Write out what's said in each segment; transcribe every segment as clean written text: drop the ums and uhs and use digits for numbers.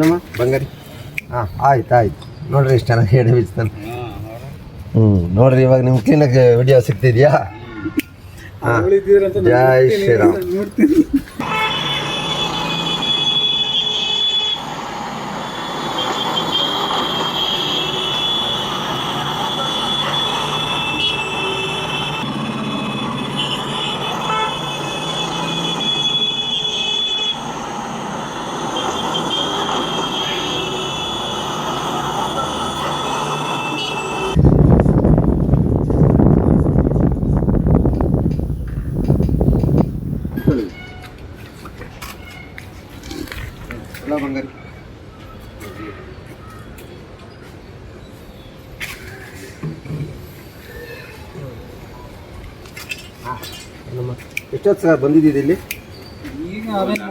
ನಮ್ಮ ಬಂಗಾರಿ ಹಾಂ ಆಯ್ತು ನೋಡ್ರಿ ಇಷ್ಟು ಚೆನ್ನಾಗಿ ಎಡೆ ಬೀಚ್ತಾನೆ. ನೋಡ್ರಿ ಇವಾಗ ನಿಮ್ಮ ಕ್ಲೀನಾಗಿ ವಿಡಿಯೋ ಸಿಗ್ತಿದ್ಯಾ? ಹಾಂ, ಜೈ ಶ್ರೀರಾಮ್. ಎಲ್ಲ ಬಂಗಾರಿ ಎಷ್ಟೊತ್ತು ಸರ್ ಬಂದಿದ್ದೀವಿ ಇಲ್ಲಿ? ಈಗ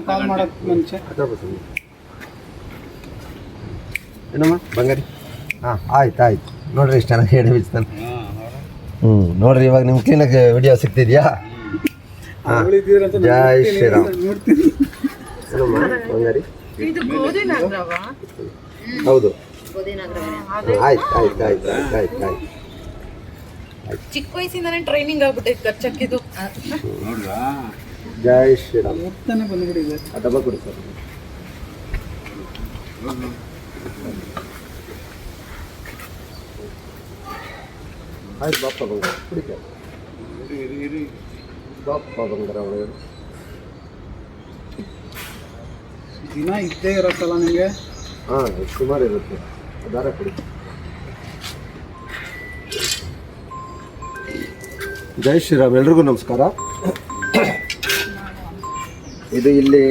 ಕಾಲ್ ಮಾಡೋಕ್ಕೆ ಮುಂಚೆ ಏನಮ್ಮ ಬಂಗಾರಿ ಹಾಂ ಆಯ್ತು ನೋಡ್ರಿ ಇಷ್ಟು ಚೆನ್ನಾಗಿ ಎಡೆ ಬೀಚ್ತಾನೆ. ನೋಡ್ರಿ ಇವಾಗ ನಿಮ್ಮ ಕ್ಲೀನಾಗಿ ವಿಡಿಯೋ ಸಿಗ್ತಿದ್ಯಾ? ಹಾಂ, ಜೈ ಶ್ರೀರಾಮ್. ಏನಮ್ಮ ಬಂಗಾರಿ? ಹೌದು, ಆಯ್ತು. ಚಿಕ್ಕ ವಯಸ್ಸಿಂದಾನೆ ಟ್ರೈನಿಂಗ್ ಆಗ್ಬಿಟ್ಟೈತೆ ಖರ್ಚಕ್ಕಿದು. ಜೈ ಶ್ರೀರಾಮ್. ಮುಕ್ತಾನೆ ಬಂದ್ಬಿಟ್ಟಿದೆ. ಆ ಡಬ್ಬ ಕೊಡಿ ಸರ್. ಆಯ್ತು ಬಾಪ ಬಂಗಾರ ಕುಡಿಕ ಬಾಪ ಬಂಗಾರ ಒಳಗಡೆ ದಿನ ಇದ್ದೇ ಇರುತ್ತಲ್ಲ ನಿಮಗೆ? ಹಾಂ, ಸುಮಾರು ಇರುತ್ತೆ. ದಾರ ಕೊಡಿ. ಜೈ ಶ್ರೀರಾಮ್. ಎಲ್ರಿಗೂ ನಮಸ್ಕಾರ. ಇದು ಇಲ್ಲಿ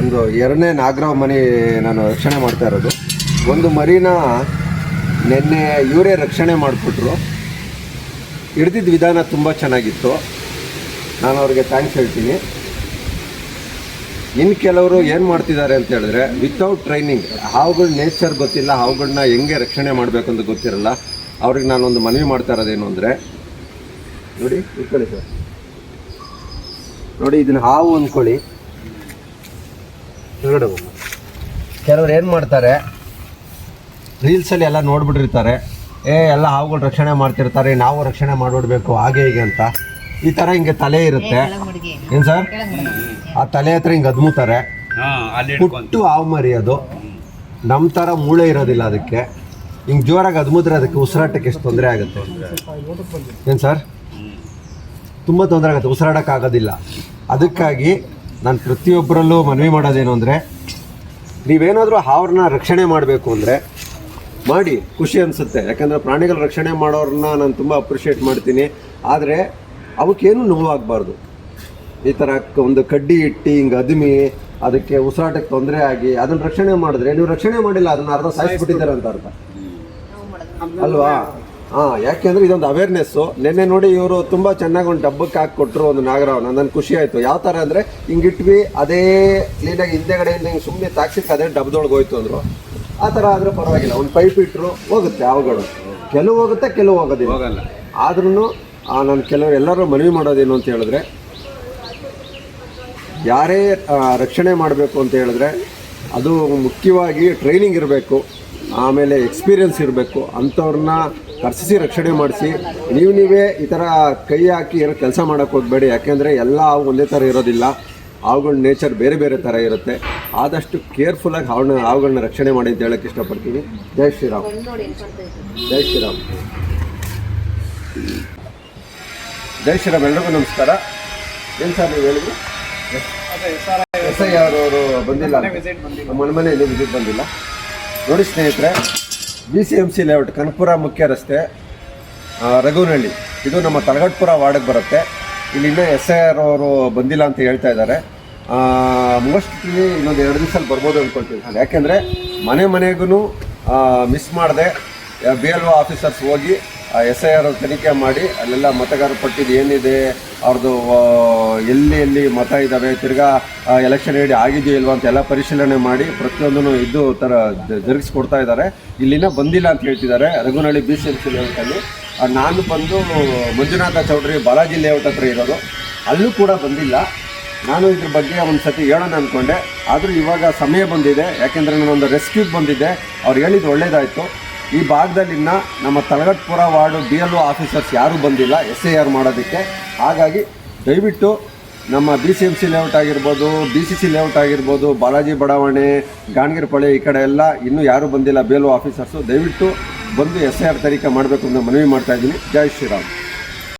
ಒಂದು 2ನೇ ನಾಗರಾವ್ ಮನೆ ನಾನು ರಕ್ಷಣೆ ಮಾಡ್ತಾ ಇರೋದು. ಒಂದು ಮರಿನ ನಿನ್ನೆ ಇವರೇ ರಕ್ಷಣೆ ಮಾಡಿಕೊಟ್ರು. ಹಿಡ್ದಿದ್ದ ವಿಧಾನ ತುಂಬ ಚೆನ್ನಾಗಿತ್ತು. ನಾನು ಅವ್ರಿಗೆ ಥ್ಯಾಂಕ್ಸ್ ಹೇಳ್ತೀನಿ. ಇನ್ನು ಕೆಲವರು ಏನು ಮಾಡ್ತಿದ್ದಾರೆ ಅಂತ ಹೇಳಿದ್ರೆ, ವಿತೌಟ್ ಟ್ರೈನಿಂಗ್, ಹಾವುಗಳ ನೇಚರ್ ಗೊತ್ತಿಲ್ಲ, ಹಾವುಗಳನ್ನ ಹೆಂಗೆ ರಕ್ಷಣೆ ಮಾಡಬೇಕು ಅಂತ ಗೊತ್ತಿರಲ್ಲ. ಅವ್ರಿಗೆ ನಾನೊಂದು ಮನವಿ ಮಾಡ್ತಾ ಇರೋದೇನು ಅಂದರೆ, ನೋಡಿ ಇಟ್ಕೊಳ್ಳಿ ಸರ್, ನೋಡಿ ಇದನ್ನು ಹಾವು ಅಂದ್ಕೊಳ್ಳಿ. ಹೊರಗಡೆ ಹೋಗಿ ಕೆಲವ್ರು ಏನು ಮಾಡ್ತಾರೆ, ರೀಲ್ಸಲ್ಲಿ ಎಲ್ಲ ನೋಡ್ಬಿಟ್ಟಿರ್ತಾರೆ, ಎಲ್ಲ ಹಾವುಗಳು ರಕ್ಷಣೆ ಮಾಡ್ತಿರ್ತಾರೆ, ನಾವು ರಕ್ಷಣೆ ಮಾಡಿಬಿಡ್ಬೇಕು ಹಾಗೆ ಹೀಗೆ ಅಂತ. ಈ ಥರ ಹಿಂಗೆ ತಲೆ ಇರುತ್ತೆ ಏನು ಸರ್, ಆ ತಲೆ ಹತ್ರ ಹಿಂಗೆ ಅದ್ಮುತ್ತಾರೆ. ಪುಟ್ಟು ಹಾವು ಮರಿ ಅದು, ನಮ್ಮ ಥರ ಮೂಳೆ ಇರೋದಿಲ್ಲ ಅದಕ್ಕೆ. ಹಿಂಗೆ ಜೋರಾಗಿ ಅದ್ಮುದ್ರೆ ಅದಕ್ಕೆ ಉಸಿರಾಟಕ್ಕೆ ಎಷ್ಟು ತೊಂದರೆ ಆಗುತ್ತೆ ಏನು ಸರ್, ತುಂಬ ತೊಂದರೆ ಆಗುತ್ತೆ, ಉಸಿರಾಡೋಕ್ಕಾಗೋದಿಲ್ಲ. ಅದಕ್ಕಾಗಿ ನಾನು ಪ್ರತಿಯೊಬ್ಬರಲ್ಲೂ ಮನವಿ ಮಾಡೋದೇನು ಅಂದರೆ, ನೀವೇನಾದರೂ ಹಾವ್ರನ್ನ ರಕ್ಷಣೆ ಮಾಡಬೇಕು ಅಂದರೆ ಮಾಡಿ, ಖುಷಿ ಅನಿಸುತ್ತೆ. ಯಾಕಂದರೆ ಪ್ರಾಣಿಗಳ ರಕ್ಷಣೆ ಮಾಡೋರನ್ನ ನಾನು ತುಂಬ ಅಪ್ರಿಷಿಯೇಟ್ ಮಾಡ್ತೀನಿ. ಆದರೆ ಅವಕ್ಕೇನು ನೋವಾಗಬಾರ್ದು. ಈ ಥರ ಒಂದು ಕಡ್ಡಿ ಇಟ್ಟು ಹಿಂಗೆ ಅದ್ಮಿ ಅದಕ್ಕೆ ಉಸಿರಾಟಕ್ಕೆ ತೊಂದರೆ ಆಗಿ ಅದನ್ನು ರಕ್ಷಣೆ ಮಾಡಿದ್ರೆ, ನೀವು ರಕ್ಷಣೆ ಮಾಡಿಲ್ಲ, ಅದನ್ನು ಅರ್ಧ ಸಾಯಿಸ್ಬಿಟ್ಟಿದ್ದಾರೆ ಅಂತ ಅರ್ಥ ಅಲ್ವಾ? ಹಾಂ, ಯಾಕೆಂದರೆ ಇದೊಂದು ಅವೇರ್ನೆಸ್ಸು. ನಿನ್ನೆ ನೋಡಿ ಇವರು ತುಂಬ ಚೆನ್ನಾಗಿ ಒಂದು ಡಬ್ಬಕ್ಕೆ ಹಾಕಿಕೊಟ್ರು ಒಂದು ನಾಗರಾವನ. ನನಗೆ ಖುಷಿ ಆಯಿತು. ಯಾವ ಥರ ಅಂದರೆ, ಹಿಂಗಿಟ್ವಿ ಅದೇ ಕ್ಲೀನಾಗಿ ಹಿಂದೆಗಡೆಯಿಂದ ಹಿಂಗೆ ಸುಮ್ಮನೆ ತಾಕ್ಸಿಕ್ಕೆ ಅದೇ ಡಬ್ಬದೊಳಗೆ ಹೋಯ್ತು ಅಂದರು. ಆ ಥರ ಆದರೆ ಪರವಾಗಿಲ್ಲ. ಒಂದು ಪೈಪ್ ಇಟ್ಟರು ಹೋಗುತ್ತೆ ಹಾವುಗಳು, ಕೆಲವು ಹೋಗುತ್ತೆ ಕೆಲವು ಹೋಗೋದಿಲ್ಲ. ಆದ್ರೂ ನಾನು ಎಲ್ಲರೂ ಮನವಿ ಮಾಡೋದೇನು ಅಂತ ಹೇಳಿದ್ರೆ, ಯಾರೇ ರಕ್ಷಣೆ ಮಾಡಬೇಕು ಅಂತ ಹೇಳಿದ್ರೆ ಅದು ಮುಖ್ಯವಾಗಿ ಟ್ರೈನಿಂಗ್ ಇರಬೇಕು, ಆಮೇಲೆ ಎಕ್ಸ್ಪೀರಿಯನ್ಸ್ ಇರಬೇಕು. ಅಂಥವ್ರನ್ನ ಕರ್ಸಿಸಿ ರಕ್ಷಣೆ ಮಾಡಿಸಿ. ನೀವೇ ಈ ಥರ ಕೈ ಹಾಕಿ ಏನೋ ಕೆಲಸ ಮಾಡೋಕ್ಕೆ ಹೋಗಬೇಡಿ. ಯಾಕೆಂದರೆ ಎಲ್ಲ ಹಾವು ಒಂದೇ ಥರ ಇರೋದಿಲ್ಲ, ಹಾವುಗಳ ನೇಚರ್ ಬೇರೆ ಬೇರೆ ಥರ ಇರುತ್ತೆ. ಆದಷ್ಟು ಕೇರ್ಫುಲ್ಲಾಗಿ ಹಾವುಗಳನ್ನ ರಕ್ಷಣೆ ಮಾಡಿ ಅಂತ ಹೇಳೋಕ್ಕೆ ಇಷ್ಟಪಡ್ತೀನಿ. ಜೈ ಶ್ರೀರಾಮ್. ಜೈ ಶ್ರೀರಾಮ್. ಜೈ ಶ್ರೀರಾಮ್. ಎಲ್ರಿಗೂ ನಮಸ್ಕಾರ. ಏನು ಸರ್ ನೀವು ಹೇಳಿದ್ರು? ಎಸ್ ಐ ಅವರು ಬಂದಿಲ್ಲ, ನಮ್ಮ ಮನೆಯಲ್ಲಿ ವಿಸಿಟ್ ಬಂದಿಲ್ಲ. ನೋಡಿ ಸ್ನೇಹಿತರೆ, BCMC ಲೇಔಟ್ ಕನಕಪುರ ಮುಖ್ಯ ರಸ್ತೆ, ರಘುನಹಳ್ಳಿ, ಇದು ನಮ್ಮ ತಲಗಟ್ಪುರ ವಾರ್ಡಿಗೆ ಬರುತ್ತೆ. ಇಲ್ಲಿ ಇನ್ನೂ SIR ಅವರು ಬಂದಿಲ್ಲ ಅಂತ ಹೇಳ್ತಾ ಇದ್ದಾರೆ. ಮೋಸ್ಟ್ಲಿ ಇನ್ನೊಂದು 2 ದಿವಸದಲ್ಲಿ ಬರ್ಬೋದು ಅಂದ್ಕೊಳ್ತೀನಿ. ಯಾಕೆಂದರೆ ಮನೆಗೂ ಮಿಸ್ ಮಾಡಿದೆ BLO ಆಫೀಸರ್ಸ್ ಹೋಗಿ SIR ತನಿಖೆ ಮಾಡಿ ಅಲ್ಲೆಲ್ಲ ಮತಗಾರ ಪಟ್ಟಿದ್ದು ಏನಿದೆ, ಅವ್ರದ್ದು ಎಲ್ಲಿ ಮತ ಇದ್ದಾವೆ, ತಿರ್ಗಾ ಎಲೆಕ್ಷನ್ ಐಡಿ ಆಗಿದೆಯೋ ಇಲ್ವಾ ಅಂತ ಎಲ್ಲ ಪರಿಶೀಲನೆ ಮಾಡಿ ಪ್ರತಿಯೊಂದೂ ಇದು ಥರ ಜರುಗಿಸ್ಕೊಡ್ತಾ ಇದ್ದಾರೆ. ಇಲ್ಲಿನ ಬಂದಿಲ್ಲ ಅಂತ ಹೇಳ್ತಿದ್ದಾರೆ ರಘುನಹಳ್ಳಿ BCMC ಲೇಔಟಲ್ಲಿ. ನಾನು ಬಂದು ಮಂಜುನಾಥ ಚೌಧರಿ ಬಾಲಾಜಿ ಲೇಔಟ್ ಹತ್ರ ಇರೋದು, ಅಲ್ಲೂ ಕೂಡ ಬಂದಿಲ್ಲ. ನಾನು ಇದ್ರ ಬಗ್ಗೆ ಒಂದು ಸತಿ ಹೇಳೋಣ ಅಂದ್ಕೊಂಡೆ, ಆದರೂ ಇವಾಗ ಸಮಯ ಬಂದಿದೆ. ಯಾಕೆಂದರೆ ನಾನೊಂದು ರೆಸ್ಕ್ಯೂಗೆ ಬಂದಿದ್ದೆ, ಅವ್ರು ಹೇಳಿದ್ದು ಒಳ್ಳೇದಾಯಿತು. ಈ ಭಾಗದಲ್ಲಿನ ನಮ್ಮ ತಲಗಟ್ಪುರ ವಾರ್ಡು BLO ಆಫೀಸರ್ಸ್ ಯಾರೂ ಬಂದಿಲ್ಲ SIR ಮಾಡೋದಕ್ಕೆ. ಹಾಗಾಗಿ ದಯವಿಟ್ಟು ನಮ್ಮ BCMC ಲೇಔಟ್ ಆಗಿರ್ಬೋದು, BCC ಲೇಔಟ್ ಆಗಿರ್ಬೋದು, ಬಾಲಾಜಿ ಬಡಾವಣೆ, ಗಾಣಗಿರಪಳ್ಳಿ ಈ ಕಡೆ ಎಲ್ಲ ಇನ್ನೂ ಯಾರೂ ಬಂದಿಲ್ಲ BLO ಆಫೀಸರ್ಸು. ದಯವಿಟ್ಟು ಬಂದು SIR ತನಿಖೆ ಮಾಡಬೇಕು ಅಂತ ಮನವಿ ಮಾಡ್ತಾಯಿದ್ದೀನಿ. ಜೈ ಶ್ರೀರಾಮ್.